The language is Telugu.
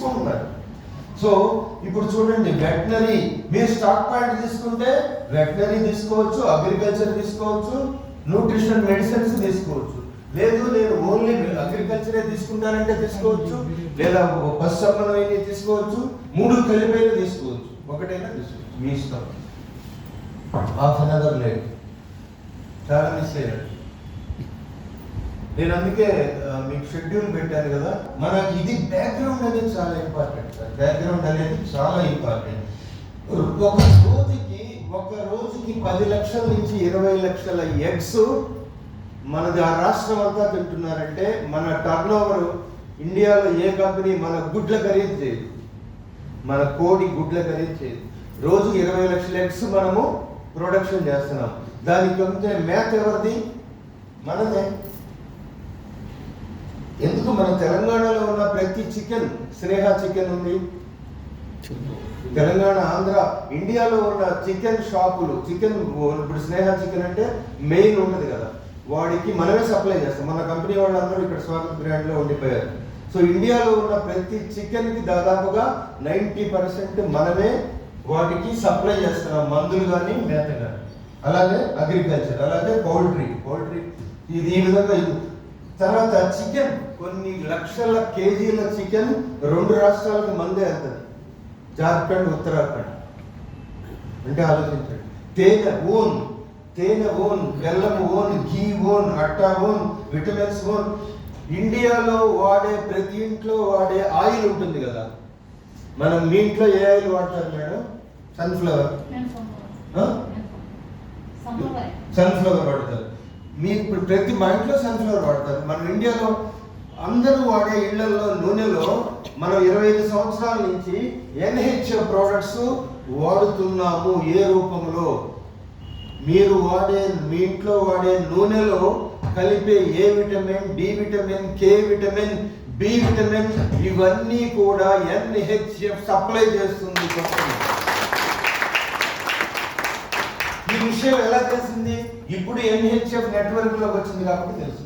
తీసుకుంటున్నారు. సో ఇప్పుడు చూడండి, వెటనరీ మీరు స్టాక్ పాయింట్ తీసుకుంటే వెటనరీ తీసుకోవచ్చు, అగ్రికల్చర్ తీసుకోవచ్చు, న్యూట్రిషన్ మెడిసిన్స్ తీసుకోవచ్చు. లేదు నేను ఓన్లీ అగ్రికల్చరే తీసుకుంటానంటే తీసుకోవచ్చు, లేదా పశు సంబంధమైన తీసుకోవచ్చు, 3 కలిపైన తీసుకోవచ్చు, ఒకటైనా తీసుకోవచ్చు, మీ ఇష్టం. హాఫ్ అన్ అవర్ లేట్, చాలా మిస్ అయ్యాడు. నేను అందుకే మీకు షెడ్యూల్ పెట్టాను కదా. మనకి ఇది బ్యాక్గ్రౌండ్ అనేది చాలా ఇంపార్టెంట్ సార్. బ్యాక్గ్రౌండ్ అనేది చాలా ఇంపార్టెంట్. ఒక రోజుకి 10 లక్షల నుంచి 20 లక్షల ఎగ్స్ మనది ఆ రాష్ట్రం అంతా తింటున్నారంటే మన టర్న్ ఓవర్ ఇండియాలో ఏ కంపెనీ మన గుడ్ల ఖరీదు చేయదు, మన కోడి గుడ్ల ఖరీదు చేయదు. రోజుకి 20 లక్షల ఎగ్స్ మనము ప్రొడక్షన్ చేస్తున్నాం. దానికి కొంచెం మేత ఎవరిది? మనదే. ఎందుకు? మన తెలంగాణలో ఉన్న ప్రతి చికెన్, స్నేహ చికెన్ ఉంది, తెలంగాణ, ఆంధ్ర, ఇండియాలో ఉన్న చికెన్ షాపులు, చికెన్ ఇప్పుడు స్నేహ చికెన్ అంటే మెయిన్ ఉండదు కదా, వాడికి మనమే సప్లై చేస్తాం. మన కంపెనీ వాళ్ళందరూ ఇక్కడ స్వాగత్ బ్రాండ్లో ఉండిపోయారు. సో ఇండియాలో ఉన్న ప్రతి చికెన్కి దాదాపుగా 90% మనమే వాటికి సప్లై చేస్తున్నాం, మందులు కానీ మేత కానీ. అలాగే అగ్రికల్చర్, అలాగే పౌల్ట్రీ ఇది ఈ విధంగా. తర్వాత చికెన్, కొన్ని లక్షల కేజీల చికెన్ 2 రాష్ట్రాలకు మందే వెళ్తుంది, జార్ఖండ్, ఉత్తరాఖండ్. అంటే ఆలోచించండి. తేనె ఓన్, బెల్లం ఓన్, ఘీ ఓన్, అట్టా ఓన్, విటమిన్స్ ఓన్. ఇండియాలో వాడే ప్రతి ఇంట్లో వాడే ఆయిల్ ఉంటుంది కదా, మనం మీ ఇంట్లో ఏ ఆయిల్ వాడతారు మేడం? సన్ఫ్లవర్ వాడతారు. మీ ఇప్పుడు ప్రతి మా ఇంట్లో సన్ఫ్లవర్ వాడతారు. మనం ఇండియాలో అందరూ వాడే ఇళ్లలో నూనెలో మనం 25 సంవత్సరాల నుంచి NHF ప్రోడక్ట్స్ వాడుతున్నాము. ఏ రూపంలో? మీరు వాడే, మీ ఇంట్లో వాడే నూనెలో కలిపే A vitamin, D vitamin, K vitamin, B vitamin, ఇవన్నీ కూడా NHF సప్లై చేస్తుంది. ఈ విషయం ఎలా తెలిసింది? ఇప్పుడు NHF నెట్వర్క్ లోకి వచ్చింది కాబట్టి తెలుసు.